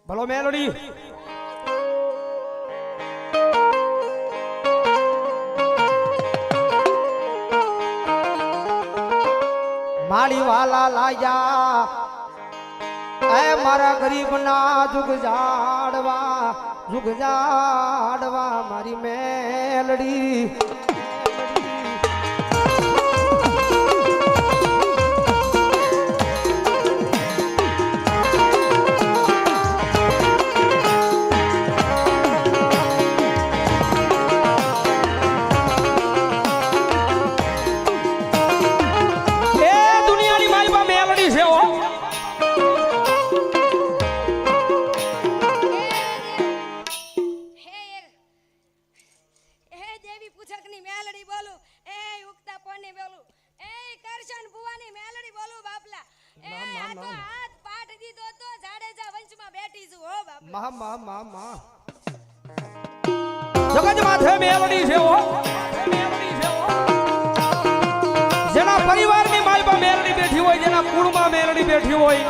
ભલો મેલોડી માળી વાલા લાયા એ મારા ગરીબ ના જુગ જાડવા મારી મેલડી જગત માથે મેલડી છે જેના પરિવારની માલપા મેલડી બેઠી હોય, જેના કુળમાં મેલડી બેઠી હોય,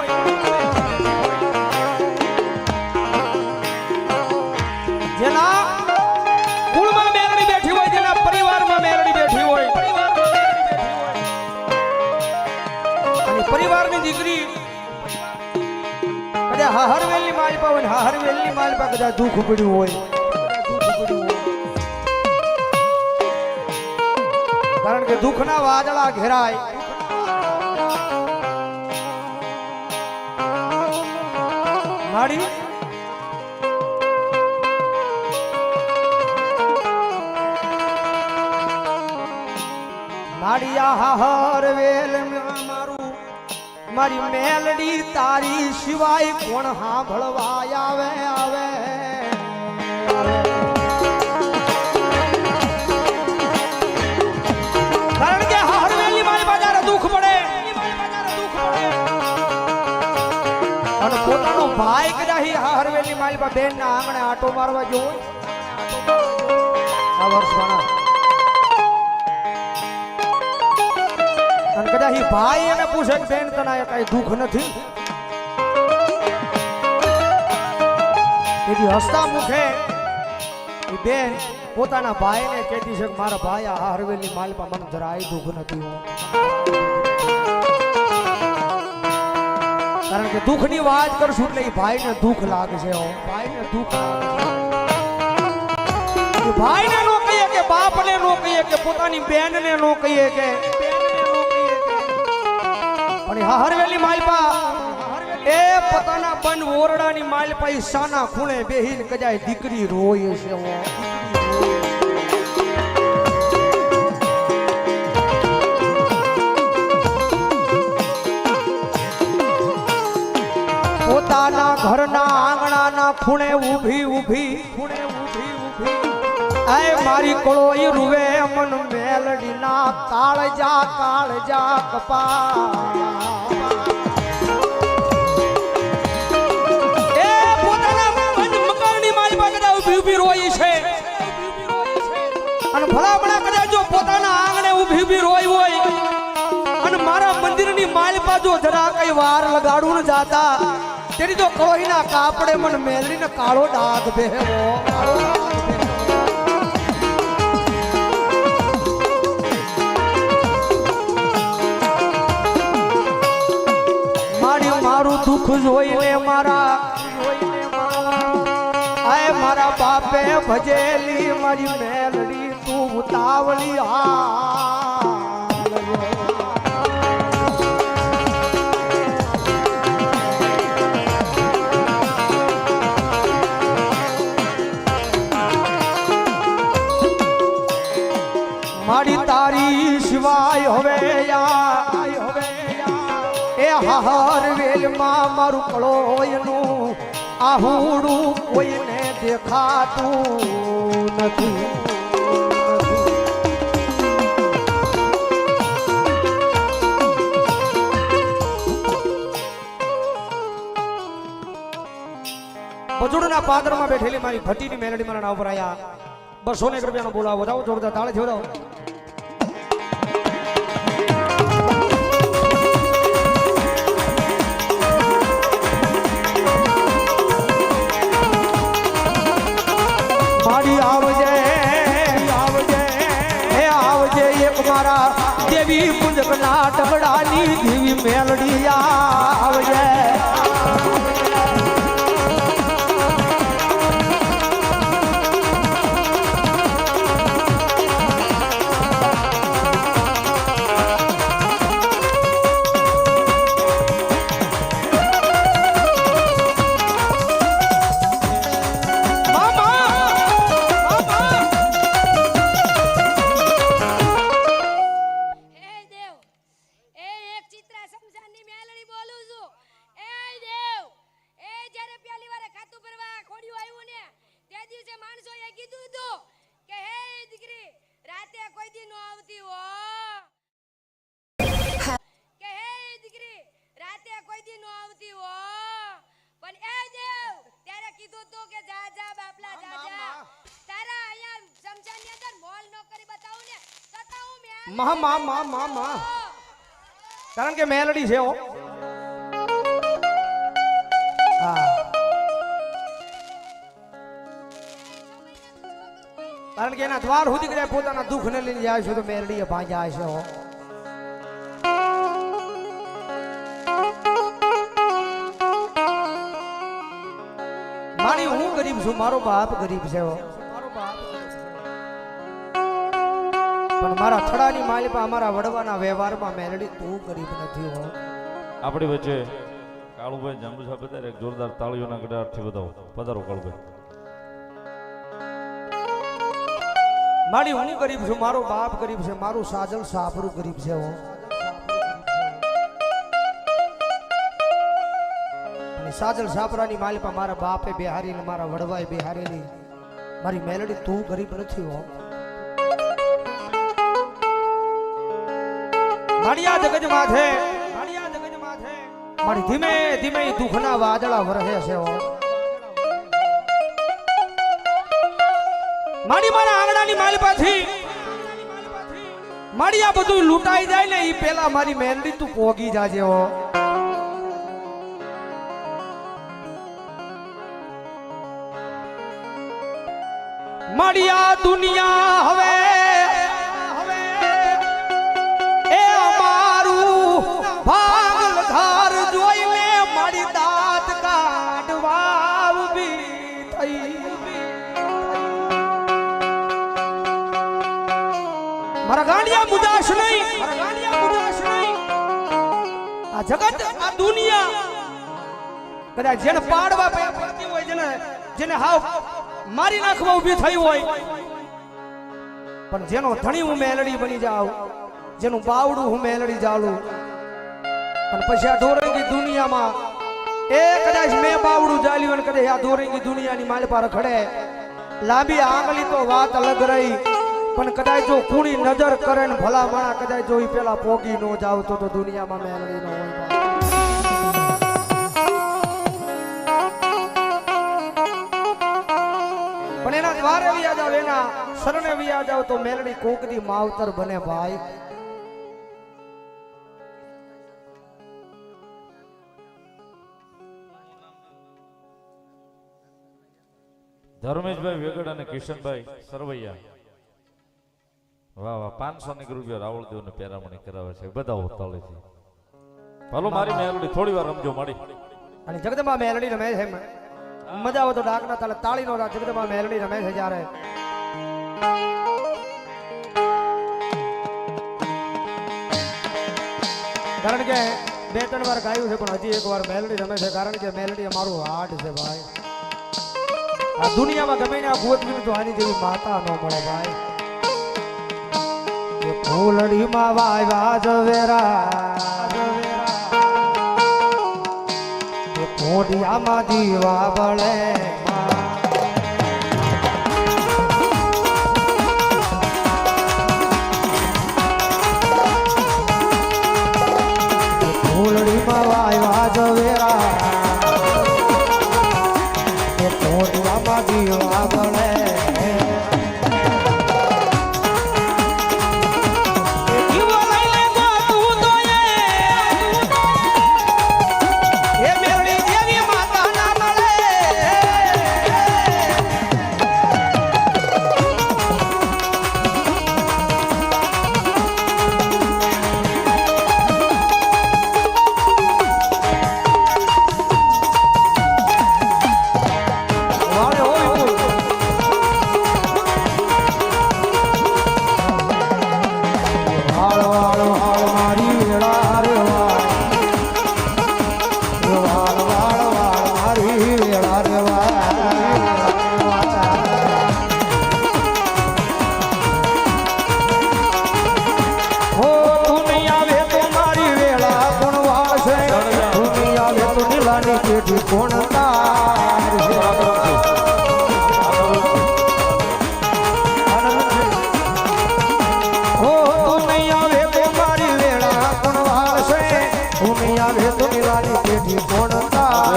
જેના કુળમાં મેલડી બેઠી હોય, જેના પરિવારમાં મેલડી બેઠી હોય, અને પરિવારની દીકરી કદાચ હરવેલની માલપા હોય, હરવેલની માલપા કદાચ દુઃખ પડ્યું હોય, કારણ કે દુઃખના વાદળા ઘેરાય માડી માડિયા હરવેલ મારું મારી મેલડી તારી સિવાય કોણ સાંભળવા આવે કારણ કે હરવેલની મારી બાજારે દુઃખ પડે અને પોતાનો ભાઈ કદાચ હરવેલની મારી બા બેન ના આંગણે આટો મારવા જો આ વર્ષ ભણા અને કદાચ ભાઈ એને પૂછે કે બેન તને કઈ દુઃખ નથી, તેથી હસતા મુખે બેન પોતાના ભાઈને કહેતી છે કે મારા ભાઈ આ હરવેલની માલપા મને જરાય દુઃખ નથી, કારણ કે દુઃખની વાત કરશું એટલે એ ભાઈને દુઃખ લાગશે, ભાઈને દુઃખ લાગશે, ભાઈને નો કહીએ કે બાપને નો કહીએ કે પોતાની બેનને નો કહીએ કે પણ હરવેલની માલપા એ પોતાના બન ઓરડાની માલપા સાના ખૂણે બેહીને કદાચ દીકરી રોય છે, પોતાના ઘરના આંગણાના ખૂણે ઊભી આય મારી કોળોઈ રૂવે મન મેલડીના કાળજા કપા એ પોતાના મકાનની મારી પાસે ઊભી રોઈ છે, અને ભલામણા કદાચ જો પોતાના આંગણે ઊભી રોઈ હોય અને મારા મંદિરની માલપા જો જરા કઈ વાર લગાડું ન જાતા તેની તો કોળોઈના કાપડે મન મેલડીને કાળો ડાઘ બેહવો મારું દુઃખ જોઈને મારા બાપે ભજેલી મારી મેલડી તું ઉતાવળી મારી તારી સિવાય હવે એ હરવેલ માં મારું કળોયનું આહુડું કોઈને દેખાતું નથી, બજુડના પાદરમાં બેઠેલી મારી ભટ્ટીની મેલડી મારા નામ પર આયા 200 રૂપિયાનો બોલાવો જાઓ જોરદાર તાળે જોડાવો મેલડી આવજે માં કારણ કે મેલડી છે કારણ કે એના દ્વાર સુધી કદાચ પોતાના દુઃખ ને લઈને જાય છે તો મેલડી ભાંગ્યા છે મારી હું ગરીબ છું મારો બાપ ગરીબ છે પણ મારા થડાની માલિપા અમારા વડવાના વ્યવહારમાં મેલડી તું ગરીબ નથી હો આપણી વચ્ચે કાળુભાઈ જાંબુ સાહેબ હતા એક જોરદાર તાળીઓના ગડાટથી વધાવો પધારો કાળુભાઈ મારી હું ગરીબ છું મારો બાપ ગરીબ છે મારું સાજલ સાપરું ગરીબ છે હો અને સાજલ સાપરાની માલિપા મારા બાપે બિહારી ને મારા વડવાએ બિહારેલી મારી મેલડી તું ગરીબ નથી હો માળિયા જગજ માથે મારી ધીમે ધીમે દુઃખના વાદળા વરસે છે મારી મારા આંગણાની માલિપાથી માળિયા બધું લૂંટાઈ જાય ને ઈ પેલા મારી મેલડી તું પોગી જાજે હો માળિયા દુનિયા હવે મારા ગાંડિયા મુદાસ નહીં આ જગત આ દુનિયા કદાચ જેને પાડવા પડતી હોય જેને હાવ મારી નાખવા ઊભી થઈ હોય પણ જેનો ધણી હું મેલડી બની જાઉં જેનું બાવડું હું મેલડી જાળું અને પછી આ દોરંગી દુનિયામાં એ કદાચ મેં બાવડું જાળ્યું અને કદાચ આ દોરંગી દુનિયાની માલપા રખડે લાંબી આંગળી તો વાત અલગ રહી પણ કદાચ જો કુણી નજર કરે ને ભલા માણા કદાચ જો પેલા પોગી નો જાવ તો દુનિયામાં મેલડી નો હોય પણ એના દ્વારે વ્યા જાવ એના શરણે વ્યા જાવ તો મેલડી કોકની માવતર બને ભાઈ ધર્મેશભાઈ વેગડ અને કિશનભાઈ સરવૈયા વાહ વાહ 500 રૂપિયા રાવળદેવ ને પેરામણી કરાવે છે બધા તળેથી ભલો મારી મેલડી થોડી વાર રમજો માડી અને જગદંબા મેલડી રમે છે મજા આવે તો ડાકના તાલે તાળી નો જગદંબા મેલડી રમે છે જ્યારે કારણ કે 2-3 વાર ગાયું છે પણ હજી એક વાર મેલડી રમે છે કારણ કે મેલડી અમારું હાર્ટ છે ભાઈ આ દુનિયામાં ગમે ને આ ભૂતની તો આની જેવી માતા ન મળે ભાઈ ફૂલડી માં વાયવા જવેરા મોઢિયામાં દીવા બળે ફૂલડી માં વાયવા જવેરા મોઢિયામાં દીવા બળે કોણ તાર હો તું નહીં આવે તો મારી વેળા કોણ વાળશે તું નહીં આવે તો નિરાલી પેઢી કોણ તાર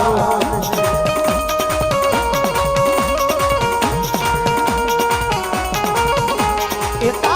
એ